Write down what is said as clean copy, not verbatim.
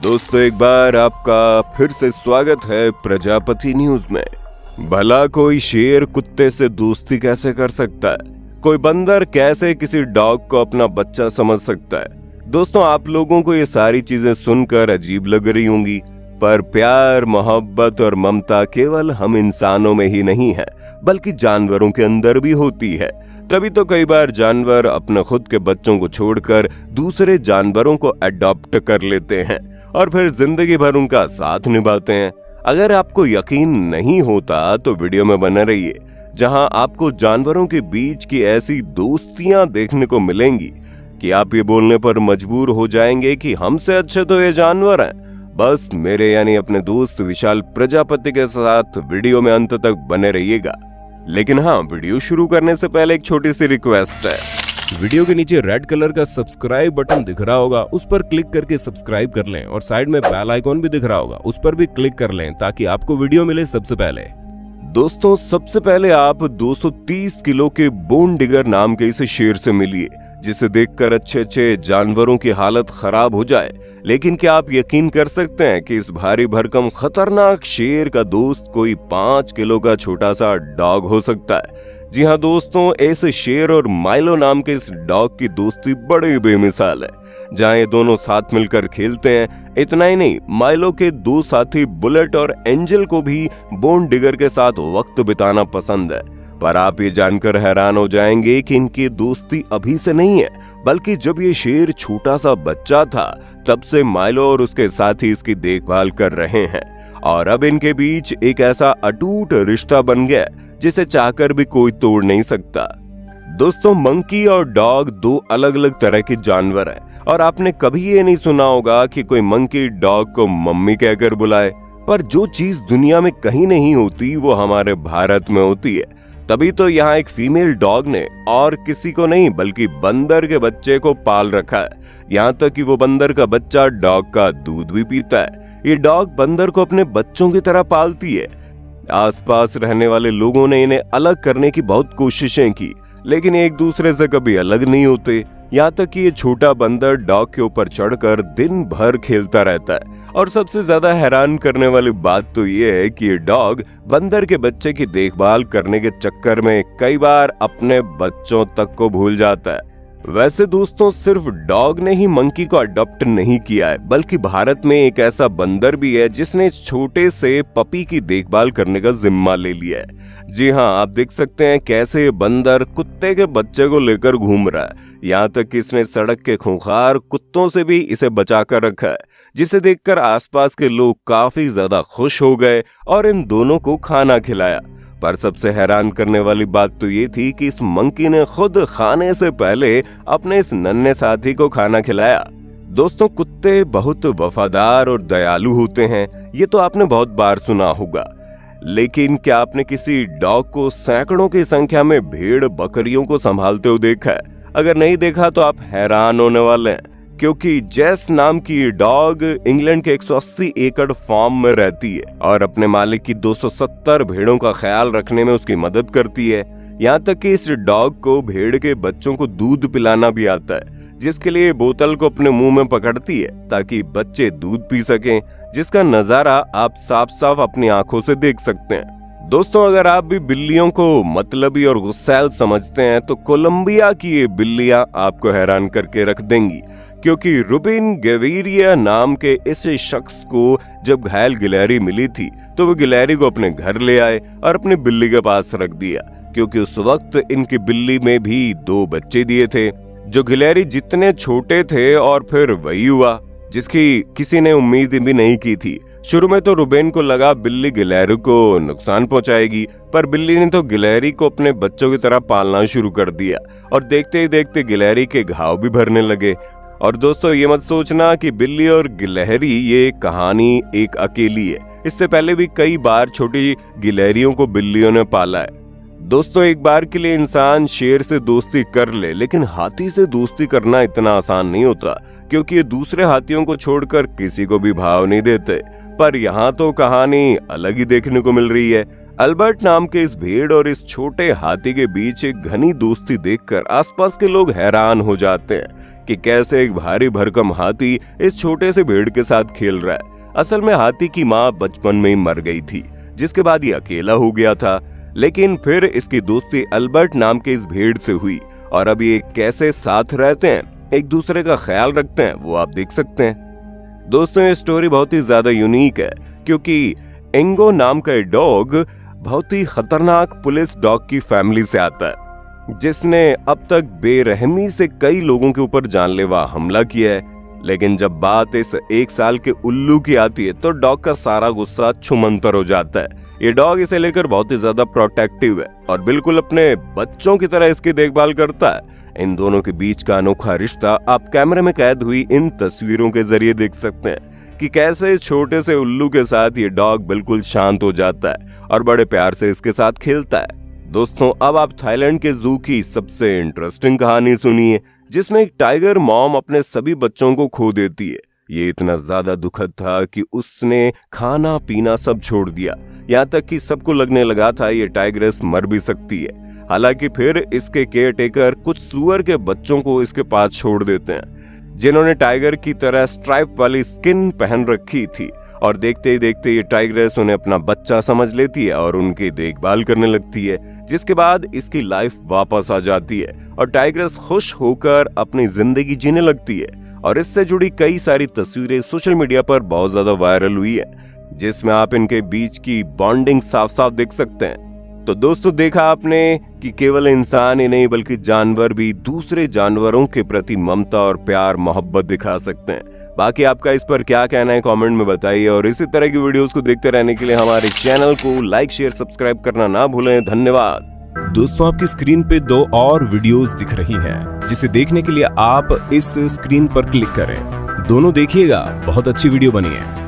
दोस्तों, एक बार आपका फिर से स्वागत है प्रजापति न्यूज में। भला कोई शेर कुत्ते से दोस्ती कैसे कर सकता है? कोई बंदर कैसे किसी डॉग को अपना बच्चा समझ सकता है? दोस्तों, आप लोगों को ये सारी चीजें सुनकर अजीब लग रही होंगी, पर प्यार, मोहब्बत और ममता केवल हम इंसानों में ही नहीं है, बल्कि जानवरों के अंदर भी होती है। तभी तो कई बार जानवर अपने खुद के बच्चों को छोड़कर दूसरे जानवरों को अडॉप्ट कर लेते हैं और फिर जिंदगी भर उनका साथ निभाते हैं। अगर आपको यकीन नहीं होता तो वीडियो में बने रहिए, जहां आपको जानवरों के बीच की ऐसी दोस्तियां देखने को मिलेंगी कि आप ये बोलने पर मजबूर हो जाएंगे कि हमसे अच्छे तो ये जानवर हैं। बस मेरे यानी अपने दोस्त विशाल प्रजापति के साथ वीडियो में अंत तक बने रहिएगा। लेकिन हाँ, वीडियो शुरू करने से पहले एक छोटी सी रिक्वेस्ट है। वीडियो के नीचे रेड कलर का सब्सक्राइब बटन दिख रहा होगा, उस पर क्लिक करके सब्सक्राइब कर लें और साइड में बेल आइकॉन भी दिख रहा होगा, उस पर भी क्लिक कर लें ताकि आपको वीडियो मिले सबसे पहले। दोस्तों, सबसे पहले आप 230 किलो के बोन डिगर नाम के इस शेर से मिलिए, जिसे देखकर अच्छे जानवरों की हालत खराब हो जाए। लेकिन क्या आप यकीन कर सकते हैं कि इस भारी भरकम खतरनाक शेर का दोस्त कोई 5 किलो का छोटा सा डॉग हो सकता है? जी हाँ दोस्तों, इस शेर और माइलो नाम के इस डॉग की दोस्ती बड़ी बेमिसाल है। जहाँ ये दोनों साथ मिलकर खेलते हैं, इतना ही नहीं, माइलो के दो साथी बुलेट और एंजल को भी बोन डिगर के साथ वक्त बिताना पसंद है। पर आप ये जानकर हैरान हो जाएंगे कि इनकी दोस्ती अभी से नहीं है, बल्कि जब ये शेर छोटा सा बच्चा था तब से माइलो और उसके साथी इसकी देखभाल कर रहे हैं और अब इनके बीच एक ऐसा अटूट रिश्ता बन गया जिसे चाहकर भी कोई तोड़ नहीं सकता। दोस्तों, मंकी और डॉग दो अलग अलग तरह के जानवर हैं और आपने कभी ये नहीं सुना होगा कि कोई मंकी डॉग को मम्मी कहकर बुलाए। पर जो चीज दुनिया में कहीं नहीं होती वो हमारे भारत में होती है। तभी तो यहाँ एक फीमेल डॉग ने और किसी को नहीं बल्कि बंदर के बच्चे को पाल रखा है। यहाँ तक कि वो बंदर का बच्चा डॉग का दूध भी पीता है। ये डॉग बंदर को अपने बच्चों की तरह पालती है। आसपास रहने वाले लोगों ने इन्हें अलग करने की बहुत कोशिशें की, लेकिन एक दूसरे से कभी अलग नहीं होते। यहाँ तक कि ये छोटा बंदर डॉग के ऊपर चढ़कर दिन भर खेलता रहता है। और सबसे ज्यादा हैरान करने वाली बात तो ये है कि ये डॉग बंदर के बच्चे की देखभाल करने के चक्कर में कई बार अपने बच्चों तक को भूल जाता है। वैसे दोस्तों, सिर्फ डॉग ने ही मंकी को अडॉप्ट नहीं किया है, बल्कि भारत में एक ऐसा बंदर भी है जिसने इस छोटे से पपी की देखभाल करने का जिम्मा ले लिया है। जी हाँ, आप देख सकते हैं कैसे ये बंदर कुत्ते के बच्चे को लेकर घूम रहा है। यहाँ तक कि इसने सड़क के खूंखार कुत्तों से भी इसे बचा कर रखा है, जिसे देखकर आसपास के लोग काफी ज्यादा खुश हो गए और इन दोनों को खाना खिलाया। पर सबसे हैरान करने वाली बात तो ये थी कि इस मंकी ने खुद खाने से पहले अपने इस नन्हे साथी को खाना खिलाया। दोस्तों, कुत्ते बहुत वफादार और दयालु होते हैं, ये तो आपने बहुत बार सुना होगा। लेकिन क्या आपने किसी डॉग को सैकड़ों की संख्या में भेड़ बकरियों को संभालते हुए देखा है? अगर नहीं देखा तो आप हैरान होने वाले हैं, क्योंकि जैस नाम की डॉग इंग्लैंड के 180 एकड़ फार्म में रहती है और अपने मालिक की 270 भेड़ों का ख्याल रखने में उसकी मदद करती है। यहाँ तक कि इस डॉग को भेड़ के बच्चों को दूध पिलाना भी आता है, जिसके लिए बोतल को अपने मुंह में पकड़ती है ताकि बच्चे दूध पी सकें, जिसका नजारा आप साफ साफ अपनी आंखों से देख सकते हैं। दोस्तों, अगर आप भी बिल्लियों को मतलबी और गुस्सैल समझते हैं तो कोलंबिया की ये बिल्लियां आपको हैरान करके रख देंगी, क्योंकि रुबिन गेविरिया नाम के इस शख्स को जब घायल गिलहरी मिली थी तो वो गिलहरी को अपने घर ले आए और अपनी बिल्ली के पास रख दिया, क्योंकि उस वक्त इनकी बिल्ली में भी 2 बच्चे दिए थे जो गिलहरी जितने छोटे थे। और फिर वही हुआ जिसकी किसी ने उम्मीद भी नहीं की थी। शुरू में तो रुबेन को लगा बिल्ली गिलहरी को नुकसान पहुंचाएगी, पर बिल्ली ने तो गिलहरी को अपने बच्चों की तरह पालना शुरू कर दिया और देखते ही देखते गिलहरी के घाव भी भरने लगे। और दोस्तों, ये मत सोचना कि बिल्ली और गिलहरी ये कहानी एक अकेली है। इससे पहले भी कई बार छोटी गिलहरियों को बिल्लियों ने पाला है। दोस्तों, एक बार के लिए इंसान शेर से दोस्ती कर ले, लेकिन हाथी से दोस्ती करना इतना आसान नहीं होता, क्योंकि ये दूसरे हाथियों को छोड़कर किसी को भी भाव नहीं देते। पर यहाँ तो कहानी अलग ही देखने को मिल रही है। अल्बर्ट नाम के इस भेड़ और इस छोटे हाथी के बीच एक घनी दोस्ती देखकर आसपास के लोग हैरान हो जाते हैं कि कैसे एक भारी भरकम हाथी इस छोटे से भेड़ के साथ खेल रहा है। असल में हाथी की माँ बचपन में ही मर गई थी, जिसके बाद ये अकेला हो गया था। लेकिन फिर इसकी दोस्ती अल्बर्ट नाम के इस भेड़ से हुई और अब ये कैसे साथ रहते हैं, एक दूसरे का ख्याल रखते हैं, वो आप देख सकते हैं। दोस्तों, ये स्टोरी बहुत ही ज्यादा यूनिक है क्योंकि इंगो नाम का ये डॉग बहुत ही खतरनाक पुलिस डॉग की फैमिली से आता है, जिसने अब तक बेरहमी से कई लोगों के ऊपर जानलेवा हमला किया है। लेकिन जब बात इस 1 साल के उल्लू की आती है तो डॉग का सारा गुस्सा छुमंतर हो जाता है। ये डॉग इसे लेकर बहुत ही ज्यादा प्रोटेक्टिव है और बिल्कुल अपने बच्चों की तरह इसकी देखभाल करता है। इन दोनों के बीच का अनोखा रिश्ता आप कैमरे में कैद हुई इन तस्वीरों के जरिए देख सकते हैं कि कैसे इस छोटे से उल्लू के साथ ये डॉग बिल्कुल शांत हो जाता है और बड़े प्यार से इसके साथ खेलता है। दोस्तों, अब आप थाईलैंड के जू की सबसे इंटरेस्टिंग कहानी सुनिए, जिसमें एक टाइगर मॉम अपने सभी बच्चों को खो देती है। ये इतना ज्यादा दुखद था कि उसने खाना पीना सब छोड़ दिया, यहाँ तक कि सबको लगने लगा था ये टाइग्रेस मर भी सकती है। हालांकि फिर इसके केयर टेकर कुछ सूअर के बच्चों को इसके पास छोड़ देते हैं, जिन्होंने टाइगर की तरह स्ट्राइप वाली स्किन पहन रखी थी। और देखते ही देखते ये टाइग्रेस उन्हें अपना बच्चा समझ लेती है और उनकी देखभाल करने लगती है, जिसके बाद इसकी लाइफ वापस आ जाती है और टाइग्रेस खुश होकर अपनी जिंदगी जीने लगती है। और इससे जुड़ी कई सारी तस्वीरें सोशल मीडिया पर बहुत ज्यादा वायरल हुई है, जिसमें आप इनके बीच की बॉन्डिंग साफ साफ देख सकते हैं। तो दोस्तों, देखा आपने कि केवल इंसान ही नहीं बल्कि जानवर भी दूसरे जानवरों के प्रति ममता और प्यार मोहब्बत दिखा सकते हैं। बाकी आपका इस पर क्या कहना है कमेंट में बताइए और इसी तरह की वीडियोस को देखते रहने के लिए हमारे चैनल को लाइक शेयर सब्सक्राइब करना ना भूलें। धन्यवाद। दोस्तों, आपकी स्क्रीन पे 2 और वीडियोस दिख रही हैं, जिसे देखने के लिए आप इस स्क्रीन पर क्लिक करें। दोनों देखिएगा, बहुत अच्छी वीडियो बनी है।